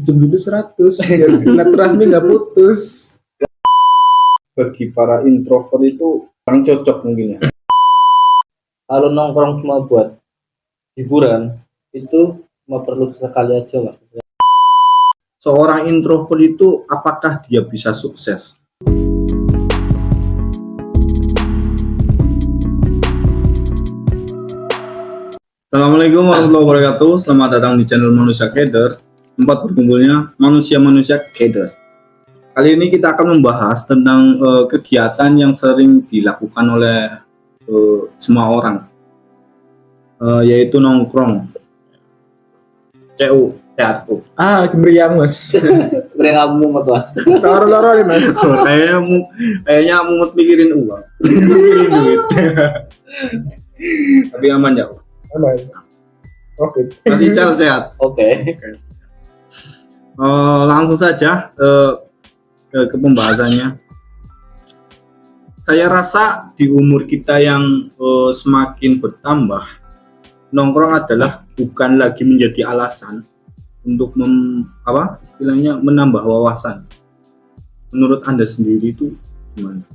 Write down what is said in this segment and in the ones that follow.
jam dulu 100 biar silaturahmi nggak putus. Bagi para introvert itu kurang cocok mungkin ya. Kalau nongkrong cuma buat hiburan itu cuma perlu sesekali aja lah. Seorang introvert itu apakah dia bisa sukses? Assalamualaikum warahmatullahi wabarakatuh. Selamat datang di channel Manusia Keder, tempat berkumpulnya manusia-manusia keder. Kali ini kita akan membahas tentang kegiatan yang sering dilakukan oleh semua orang, yaitu nongkrong. CU, teatro. Meriang mas. Mereka mumet mas. Loro-loro nih mas. Kayaknya mumet mikirin uang, mikirin duit. Tapi aman ya. Aman. Oke. Masih Cal sehat. Oke. Langsung saja ke pembahasannya. Saya rasa di umur kita yang semakin bertambah, nongkrong adalah bukan lagi menjadi alasan untuk istilahnya menambah wawasan. Menurut Anda sendiri itu gimana?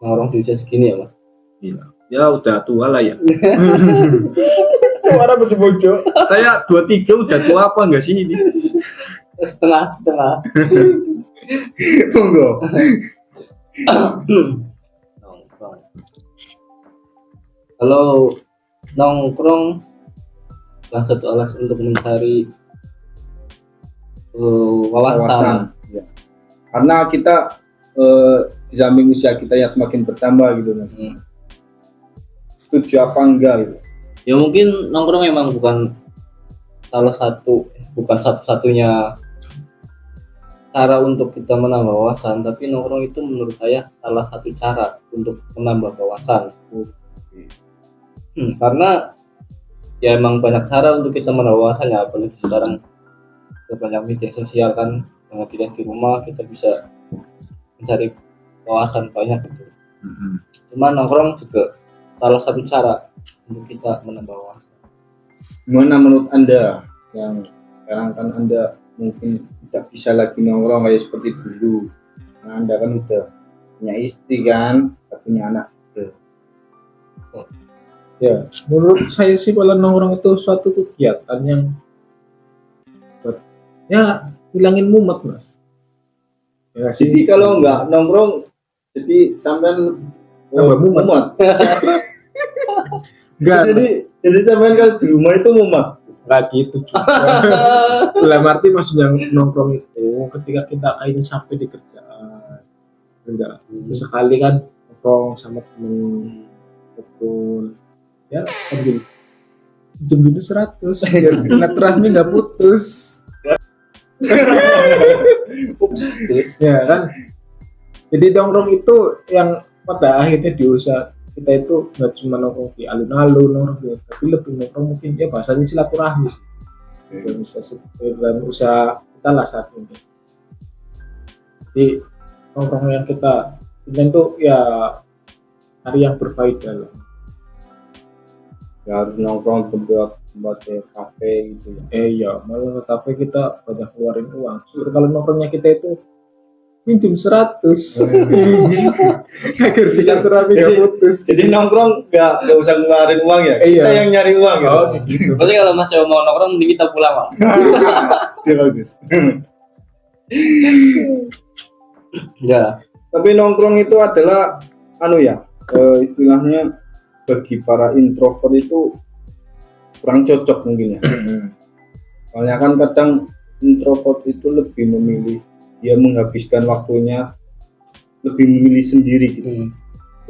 Nongkrong di usia segini ya mas. Iya. Ya udah tua lah ya. Suara bojo-bojo. Saya 23 udah tua apa enggak sih ini? Setengah. Monggo. Nongkrong. Kalau nongkrong bukan satu alasan untuk mencari wawasan. Ya. Karena kita di samping usia kita yang semakin bertambah gitu kan. Setuju apa enggak gitu? Ya mungkin nongkrong memang bukan satu-satunya cara untuk kita menambah wawasan, tapi nongkrong itu menurut saya salah satu cara untuk menambah wawasan. Karena ya emang banyak cara untuk kita menambah wawasan ya, apalagi sekarang banyak media sosial kan, dengan kita di rumah kita bisa mencari wawasan banyak gitu. Cuma nongkrong juga salah satu cara untuk kita menambah wawasan. Gimana menurut Anda yang sekarang kan Anda mungkin tidak bisa lagi nongkrong kayak seperti dulu? Nah, Anda kan udah punya istri kan, punya anak juga. Ya, menurut saya sih kalau nongkrong itu suatu kegiatan yang ya hilangin mumet mas. Ya, Jadi kalau nggak nongkrong, jadi sampean tambah mumet. Enggak. Jadi sampean kalau di rumah itu mumet. Enggak gitu juga. Dalam arti maksudnya nongkrong itu ketika kita kayaknya sampai di kerjaan. Enggak. Sekali kan nongkrong sama temen betul. Ya, ambil jam dulu 100 biar silaturahmi nggak putus. Ya kan. Jadi nongkrong itu yang pada akhirnya di usaha kita itu nggak cuma nongkrong di alun-alun, tapi lebih nongkrong mungkin ya bahasanya silaturahmi sih. Dalam usaha kita lah saat ini. Jadi nongkrong yang kita ingin tuh ya hari yang berfaedah lah. Ya harus nongkrong tempat kafe gitu ya. Iya, malah kafe kita banyak keluarin uang. Kalau nongkrongnya kita itu minjem 100 agar silaturahmi putus. Jadi nongkrong nggak usah ngeluarin uang ya? Iya. Kita yang nyari uang gitu. Gitu. Berarti kalau mas mau nongkrong mending kita pulang mas. Iya bagus. Ya. Tapi nongkrong itu adalah istilahnya bagi para introvert itu kurang cocok mungkin ya. Soalnya kan kadang introvert itu lebih memilih, dia menghabiskan waktunya lebih memilih sendiri gitu.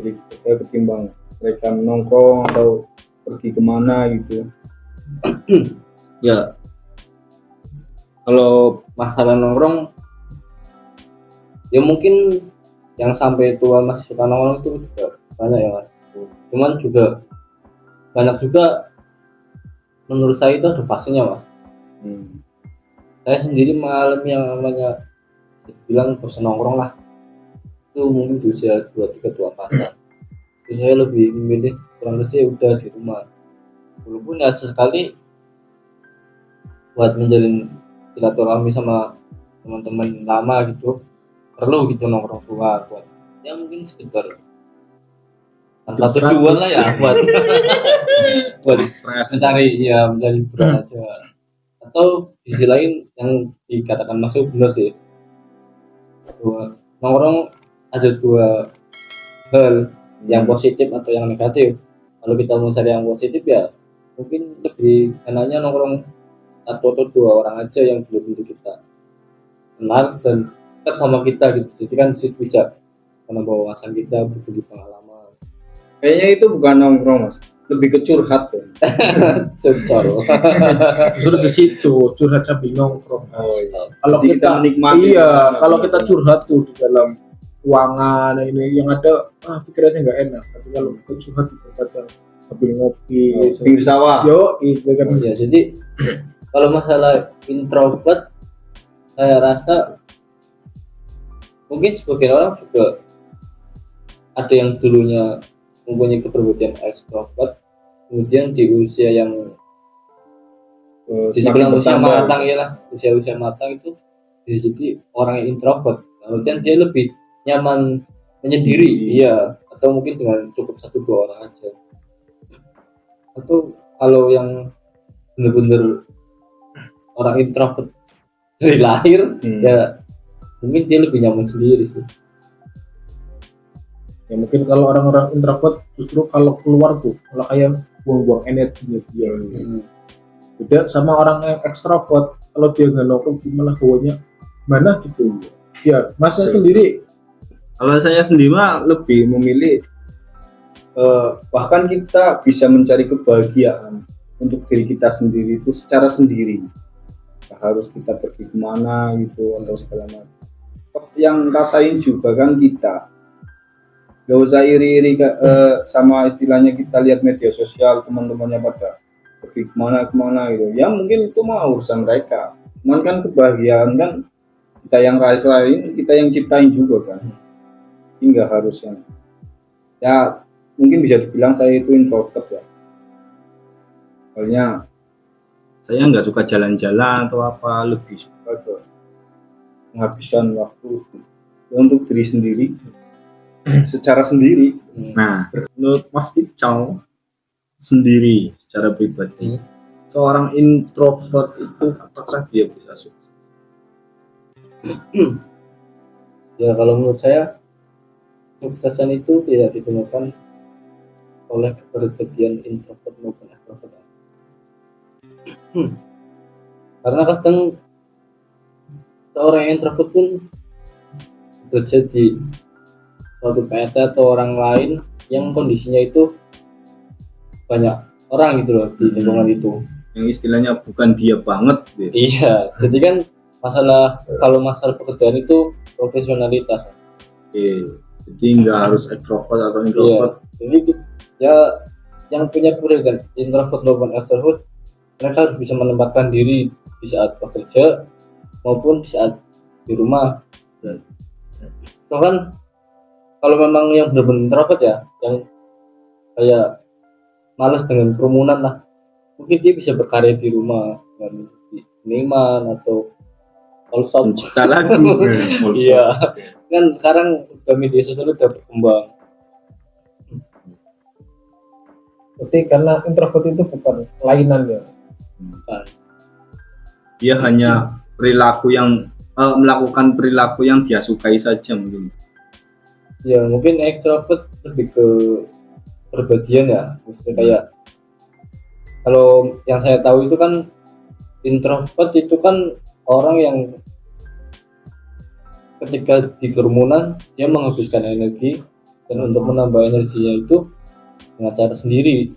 Jadi ketimbang mereka nongkrong atau pergi kemana gitu. Ya. Kalau masalah nongkrong, ya mungkin yang sampai tua masih suka nongkrong itu juga banyak ya mas. Cuman juga banyak juga menurut saya itu ada fasenya mas. Saya sendiri mengalami yang namanya bilang bosan nongkrong lah, itu mungkin di usia 23-24. Terus saya lebih memilih kurang kerja udah di rumah, walaupun ya sesekali buat menjalin silaturahmi sama teman-teman lama gitu, perlu gitu nongkrong keluar buat ya mungkin sekitar tanpa tujuan lah ya buat stres mencari hiburan aja. Atau di sisi lain yang dikatakan Mas Yo benar sih, bahwa nongkrong ada dua hal, yang positif atau yang negatif. Kalau kita mau cari yang positif ya mungkin lebih enaknya nongkrong satu atau dua orang aja yang belum kita kenal dan dekat sama kita gitu, jadi kan disitu bisa menambah wawasan kita, berbagi pengalaman. Kayaknya itu bukan nongkrong Mas, lebih ke curhat ya. Secor. Justru di situ curhat sambil nongkrong. Iya. Kalau Jadi kita menikmati. kalau kita curhat tuh di dalam ruangan ini yang ada pikirannya nggak enak. Tapi kalau kita curhat di tempat yang sambil ngopi, pinggir sawah. yo itu kan. Ya, jadi kalau masalah introvert, saya rasa mungkin sebagian orang juga ada yang dulunya mempunyai kepribadian ekstrovert, kemudian di usia yang dibilang usia matang ya lah, usia matang itu jadi orang yang introvert, kemudian dia lebih nyaman menyendiri, iya, atau mungkin dengan cukup 1-2 orang aja. Atau kalau yang benar-benar orang introvert dari lahir, ya mungkin dia lebih nyaman sendiri sih. Ya mungkin kalau orang-orang introvert justru kalau keluar tuh malah kayak buang-buang energinya dia. Beda sama orang yang ekstrovert, kalau dia nggak nongkrong malah bawanya mana gitu. Ya, Masnya sendiri. Kalau saya sendiri mah lebih memilih bahkan kita bisa mencari kebahagiaan untuk diri kita sendiri itu secara sendiri. Gak harus kita pergi kemana gitu atau segala macam. Yang rasain juga kan kita. Gak usah iri-iri sama istilahnya kita lihat media sosial teman-temannya pada pergi kemana gitu. Ya mungkin itu mah urusan mereka. Cuman kan kebahagiaan kan kita yang rasain, kita yang ciptain juga kan. Hingga harus yang ya mungkin bisa dibilang saya itu introvert ya. Soalnya saya nggak suka jalan-jalan atau apa, lebih suka ke menghabiskan waktu ya untuk diri sendiri secara sendiri. Nah, menurut Mas Icau sendiri secara pribadi, seorang introvert itu apakah dia bisa sukses? Ya kalau menurut saya kesuksesan itu tidak ditentukan oleh kepribadian introvert maupun extrovert. Karena kadang seorang introvert pun bekerja di suatu PT atau orang lain yang kondisinya itu banyak orang gitu loh di lingkungan itu. Yang istilahnya bukan dia banget gitu. Iya, jadi kan kalau masalah pekerjaan itu profesionalitas. Jadi nggak harus extrovert atau introvert. Iya, jadi ya yang punya kepribadian introvert maupun extrovert, mereka harus bisa menempatkan diri di saat bekerja maupun di saat di rumah. So kan kalau memang yang benar-benar introvert ya, yang kayak malas dengan kerumunan lah, mungkin dia bisa berkarya di rumah dengan seniman atau all Mencipta lagu. Iya, kan sekarang media sosial udah berkembang. Berarti karena introvert itu bukan kelainan ya. Dia hanya perilaku yang melakukan perilaku yang dia sukai saja mungkin. Ya mungkin extrovert lebih ke kepribadian ya, maksudnya kayak kalau yang saya tahu itu kan introvert itu kan orang yang ketika di kerumunan dia menghabiskan energi dan untuk menambah energinya itu dengan cara sendiri.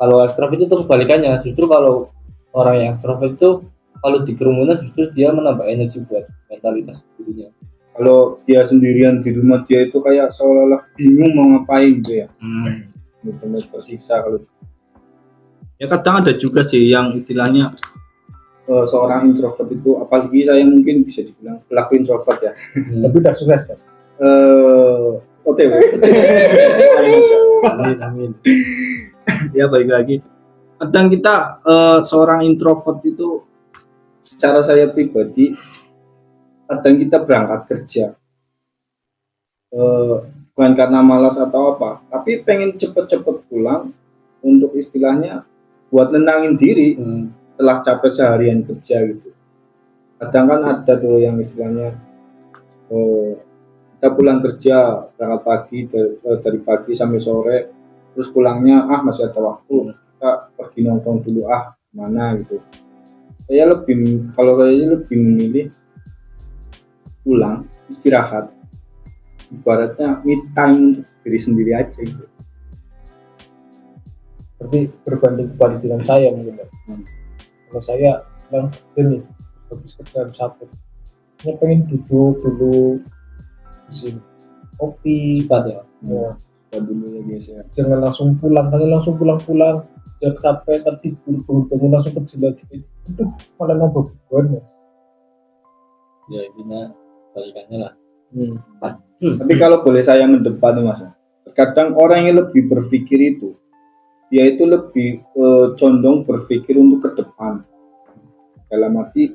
Kalau ekstrovert itu kebalikannya, justru kalau orang yang ekstrovert itu kalau di kerumunan justru dia menambah energi buat mentalitas dirinya. Kalau dia sendirian di rumah dia itu kayak seolah-olah bingung mau ngapain gitu ya. Benar-benar tersiksa kalau. Ya kadang ada juga sih yang istilahnya seorang introvert itu, apalagi saya mungkin bisa dibilang pelaku introvert ya. Tapi udah sukses kan? OTW. Amin. Ya balik lagi kadang kita seorang introvert itu, secara saya pribadi, kadang kita berangkat kerja bukan karena malas atau apa, tapi pengen cepet-cepet pulang untuk istilahnya buat nenangin diri setelah capek seharian kerja gitu. Kadang kan ada tuh yang istilahnya kita pulang kerja berangkat pagi dari pagi sampai sore, terus pulangnya masih ada waktu, kita pergi nongkrong dulu mana gitu. Kalau saya lebih memilih pulang istirahat, ibaratnya me time untuk diri sendiri aja gitu. Berarti berbanding kebalik dengan saya mungkin. Kalau saya bilang ini habis kerjaan capek, saya pengen duduk dulu di sini, kopi, Cepat ya. Dulu ya biasanya. Jangan langsung pulang, jangan capek nanti bangun langsung kerja lagi. Itu malah nambah beban ya. Ya intinya balikannya lah. Tapi kalau boleh saya mendebat nih Mas, terkadang orang yang lebih berpikir itu, dia itu lebih condong berpikir untuk ke depan. Dalam arti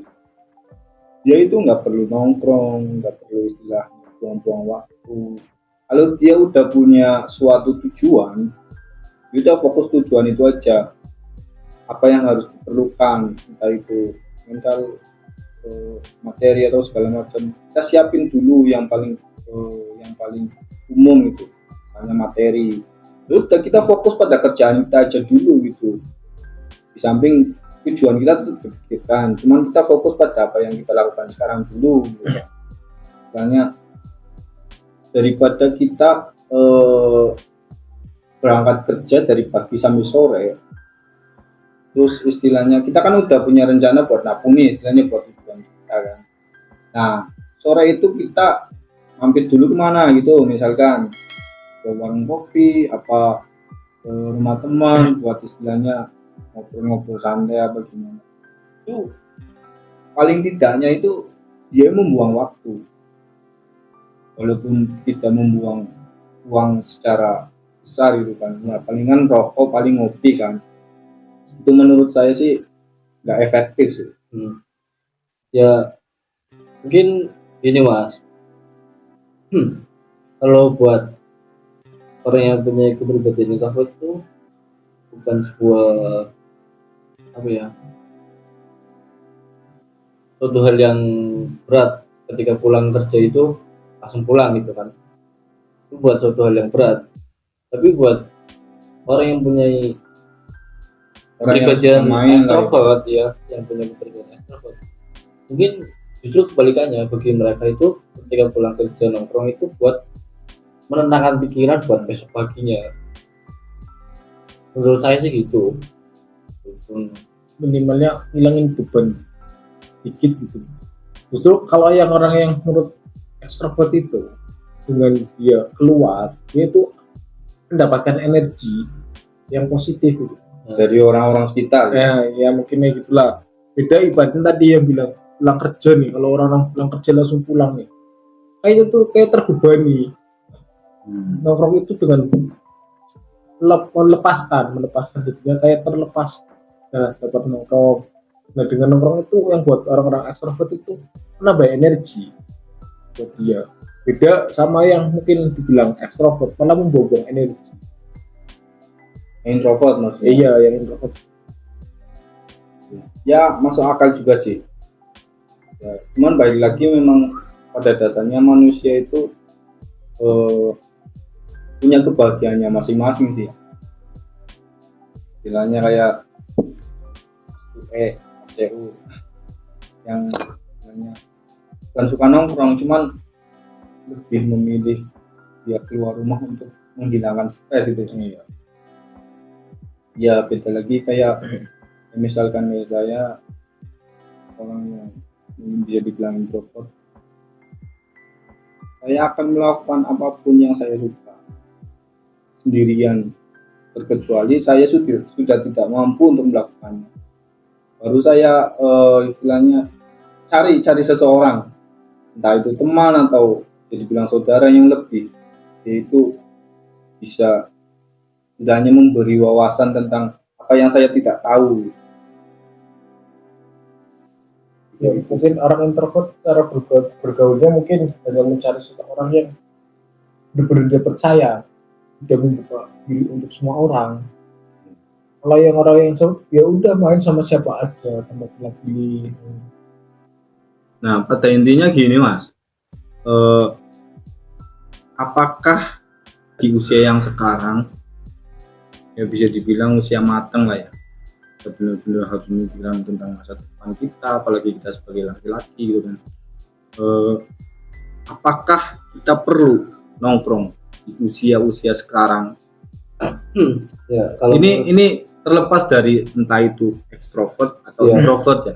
dia itu nggak perlu nongkrong, nggak perlu istilah buang-buang waktu. Kalau dia udah punya suatu tujuan, dia udah fokus tujuan itu aja. Apa yang harus diperlukan, entah itu mental, materi atau segala macam, kita siapin dulu yang paling umum itu, hanya materi. Udah kita fokus pada kerjaan kita aja dulu gitu. Di samping tujuan kita tetap dipikirkan, cuman kita fokus pada apa yang kita lakukan sekarang dulu gitu. Misalnya daripada kita berangkat kerja dari pagi sampai sore, terus istilahnya kita kan udah punya rencana buat nabung nih, istilahnya buat tujuan kita kan. Nah sore itu kita mampir dulu kemana gitu, misalkan ke warung kopi, apa ke rumah teman buat istilahnya ngobrol-ngobrol santai apa gimana. Itu paling tidaknya itu dia membuang waktu, walaupun tidak membuang uang secara besar gitu kan. Nah, palingan rokok, paling ngopi kan. Itu menurut saya sih nggak efektif sih. Ya mungkin gini Mas, kalau buat orang yang punya kepribadian introvert itu bukan sebuah suatu hal yang berat ketika pulang kerja itu langsung pulang gitu kan. Itu buat suatu hal yang berat. Tapi buat orang yang punya kepribadian extrovert ya, yang punya kepribadian extrovert, mungkin justru kebalikannya, bagi mereka itu ketika pulang kerja nongkrong itu buat menenangkan pikiran buat besok paginya. Menurut saya sih gitu. Minimalnya ngilangin beban dikit gitu. Justru kalau orang yang menurut ekstrovert itu, dengan dia keluar, dia itu mendapatkan energi yang positif gitu dari orang-orang sekitar. Ya mungkin kayak gitulah. Beda ibaratnya tadi yang bilang pulang kerja nih, kalau orang pulang kerja langsung pulang nih, kayaknya tuh kayak terbebani. Nongkrong itu dengan melepaskan dirinya kayak terlepas. Nah, dapat nongkrong. Nah, dengan nongkrong itu yang buat orang-orang ekstrovert itu menambah energi buat dia. Beda sama yang mungkin dibilang ekstrovert malah membuang energi. Introvert maksudnya. Iya, yang introvert. Ya masuk akal juga sih. Ya, cuman balik lagi memang pada dasarnya manusia itu punya kebahagiaannya masing-masing sih. Istilahnya kayak CU yang namanya bukan suka nongkrong, cuman lebih memilih dia keluar rumah untuk menghilangkan stres itu. Ya beda lagi kayak misalkan saya orang yang bisa dibilang introvert, saya akan melakukan apapun yang saya suka sendirian, terkecuali saya sudah tidak mampu untuk melakukannya, baru saya istilahnya cari seseorang, entah itu teman atau jadi bilang saudara yang lebih, yaitu bisa tidak hanya memberi wawasan tentang apa yang saya tidak tahu. Ya, mungkin orang introvert cara bergaulnya mungkin hanya mencari seseorang yang benar-benar dia percaya, dia membuka diri untuk semua orang. Kalau yang orang yang ya udah main sama siapa aja, tanpa pilih. Nah, pada intinya gini Mas, apakah di usia yang sekarang ya bisa dibilang usia matang lah ya, kita benar-benar harus memikirkan tentang masa depan kita, apalagi kita sebagai laki-laki gitu kan. Apakah kita perlu nongkrong di usia-usia sekarang? Ya, kalau Ini terlepas dari entah itu ekstrovert atau Iya. introvert ya.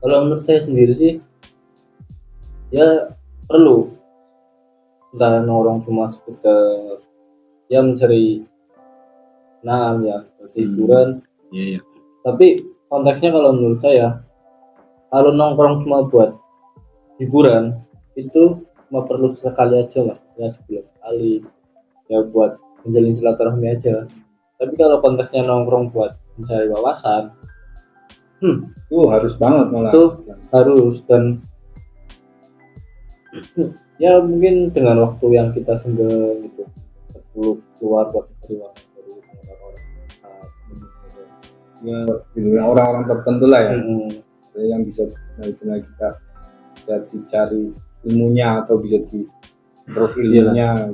kalau menurut saya sendiri sih ya perlu, entah nongkrong cuma sekedar ya mencari kenal ya, hiburan. Iya. Tapi konteksnya kalau menurut saya, kalau nongkrong cuma buat hiburan itu cuma perlu sesekali aja lah, ya sebulan sekali ya, buat menjalin silaturahmi aja. Tapi kalau konteksnya nongkrong buat mencari wawasan, Itu harus banget malah. itu harus. Dan ya mungkin dengan waktu yang kita senggang gitu, perlu keluar buat mencari wawasan baru dengan orang-orang. Ya, dengan orang-orang tertentu lah ya. Mm-mm. Yang bisa benar-benar kita bisa dicari ilmunya atau bisa di profilnya.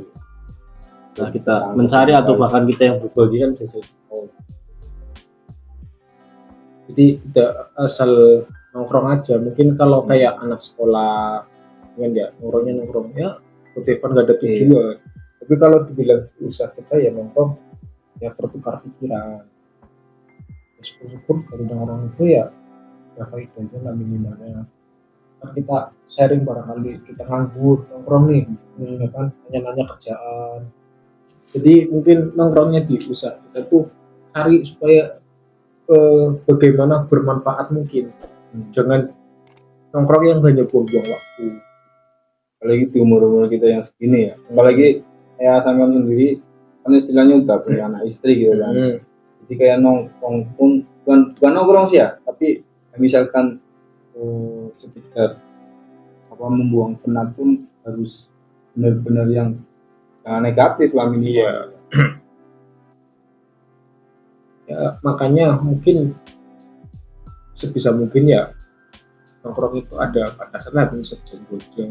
Nah, kita mencari atau bahkan kita yang berbagi kan bisa. Jadi tidak asal nongkrong aja. Mungkin kalau kayak anak sekolah kan ya nongkrong ya kutipan nggak ada tujuan. Tapi kalau dibilang usaha kita ya nongkrong ya bertukar pikiran. Ya, syukur dari orang itu ya faedahnya lah minimalnya. Kan kita sharing barangkali kita nganggur nongkrong nih, ya kan nanya-nanya kerjaan. Jadi mungkin nongkrongnya di usaha kita tuh cari supaya bagaimana bermanfaat mungkin. Jangan nongkrong yang hanya buang-buang waktu. Apalagi di umur-umur kita yang segini ya. Apalagi ya sampean sendiri kan istilahnya udah punya anak istri gitu kan. Jadi kayak nongkrong pun bukan nongkrong sih ya, tapi misalkan sekitar apa membuang penat pun harus benar-benar yang negatif lah minimal. Ya makanya mungkin sebisa mungkin ya nongkrong itu ada batasan lah, bisa jam 2 jam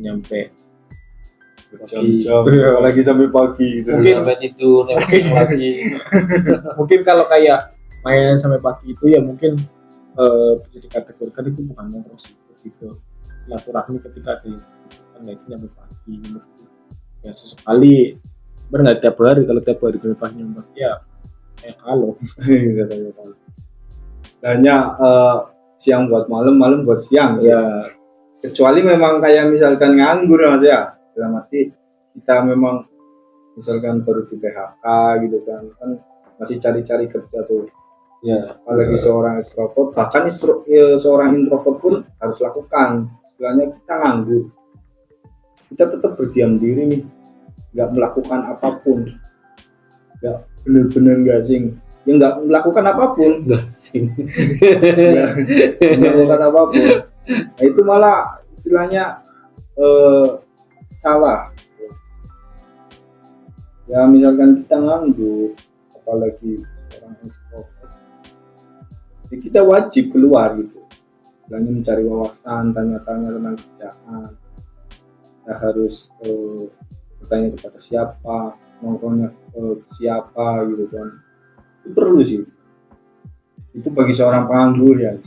nyampe Jam-jam apalagi sampai pagi gitu. Mungkin sampai tidur lagi. mungkin kalau kayak main sampai pagi itu ya mungkin bisa dikategorikan itu bukan nongkrong sih, gitu. Silaturahmi ketika di kan itu nyampe pagi ya sesekali, benar nggak tiap hari. Kalau tiap hari nyampe pagi ya kalau hanya siang buat malam, malam buat siang ya. Kecuali memang kayak misalkan nganggur Mas ya, dalam arti kita memang misalkan baru di PHK gitu kan masih cari-cari kerja tuh Ya, apalagi seorang extrovert, bahkan seorang introvert pun harus lakukan. Istilahnya kita nganggur, kita tetap berdiam diri nih, nggak melakukan apapun, nggak bener-bener nggak sing, ya nggak melakukan apapun, gasing. nggak melakukan apapun. Nah, itu malah istilahnya salah. Ya misalkan kita nganggur, apalagi orang extrovert, ya kita wajib keluar gitu. Istilahnya mencari wawasan, tanya-tanya tentang kerjaan. Kita harus bertanya kepada siapa, nongkrongnya siapa gitu kan. Itu perlu sih. Itu bagi seorang penganggur ya.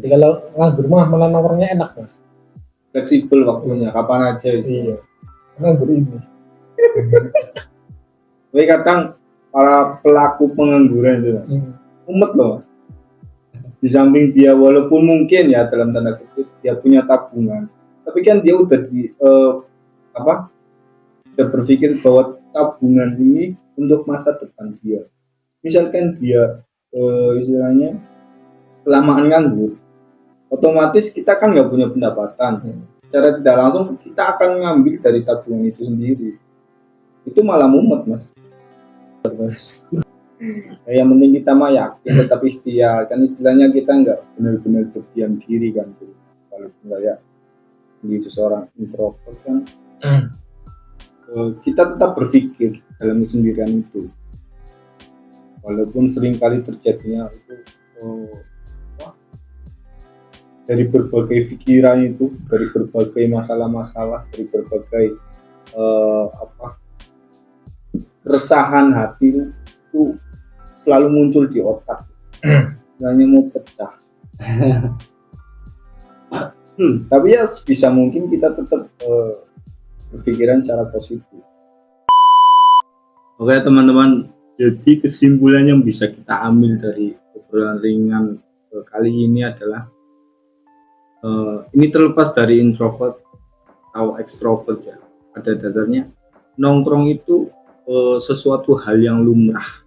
Jadi kalau nganggur mah malah nongkrongnya enak Mas. Fleksibel waktunya, kapan aja Iya. Nganggur ini. Tapi kadang para pelaku pengangguran itu Mas, umet loh Mas. Di samping dia walaupun mungkin ya dalam tanda kutip dia punya tabungan, tapi kan dia udah udah berpikir bahwa tabungan ini untuk masa depan dia. Misalkan dia istilahnya kelamaan nganggur, otomatis kita kan nggak punya pendapatan. secara tidak langsung kita akan ngambil dari tabungan itu sendiri. Itu malah mumet mas. Yang penting kita mah yakin tetap ikhtiar, kan istilahnya kita nggak benar-benar berdiam diri kan tuh. Kalau kayak menjadi seorang introvert kan kita tetap berpikir dalam kesendirian itu, walaupun seringkali terjadinya itu dari berbagai pikiran itu, dari berbagai masalah-masalah, dari berbagai keresahan hati itu selalu muncul di otak, hanya mau pecah. Tapi ya sebisa mungkin kita tetap berpikiran secara positif. Oke teman-teman, jadi kesimpulan yang bisa kita ambil dari obrolan ringan kali ini adalah ini terlepas dari introvert atau ekstrovert ya, pada dasarnya nongkrong itu sesuatu hal yang lumrah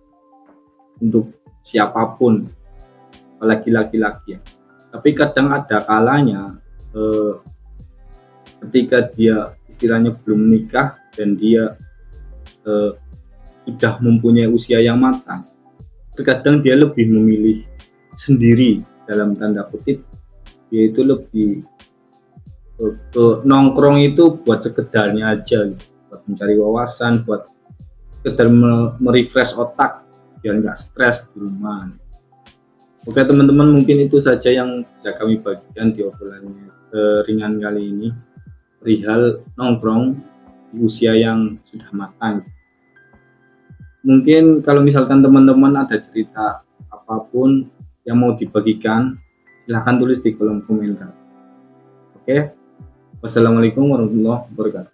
untuk siapapun, apalagi laki-laki ya. Tapi kadang ada kalanya ketika dia istilahnya belum menikah dan dia sudah mempunyai usia yang matang, terkadang dia lebih memilih sendiri dalam tanda kutip, yaitu lebih ke nongkrong itu buat sekedarnya aja gitu, buat mencari wawasan, buat sekedar merefresh otak biar nggak stres di rumah. Oke teman-teman, mungkin itu saja yang bisa kami bagikan di obrolan ringan kali ini perihal nongkrong di usia yang sudah matang. Mungkin kalau misalkan teman-teman ada cerita apapun yang mau dibagikan, silahkan tulis di kolom komentar. Oke, wassalamualaikum warahmatullahi wabarakatuh.